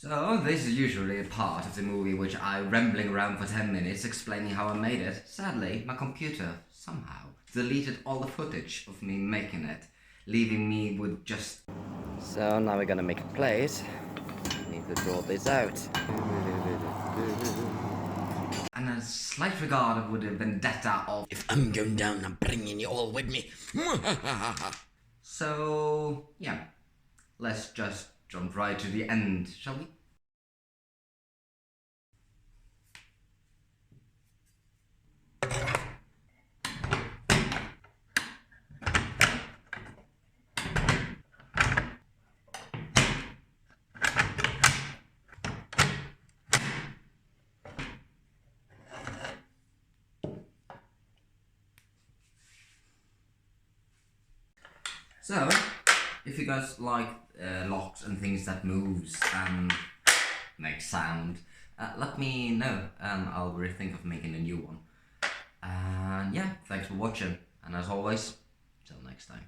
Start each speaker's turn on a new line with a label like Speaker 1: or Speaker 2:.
Speaker 1: So, this is usually a part of the movie which I'm rambling around for 10 minutes explaining how I made it. Sadly, my computer somehow deleted all the footage of me making it, leaving me with just... So now we're gonna make a plate. Need to draw this out. And a slight regard with the vendetta of...
Speaker 2: If I'm going down, I'm bringing you all with me.
Speaker 1: So, yeah. Let's just jump right to the end, shall we? So, if you guys like locks and things that moves and make sound, let me know and I'll rethink of making a new one. And yeah, thanks for watching, and as always, till next time.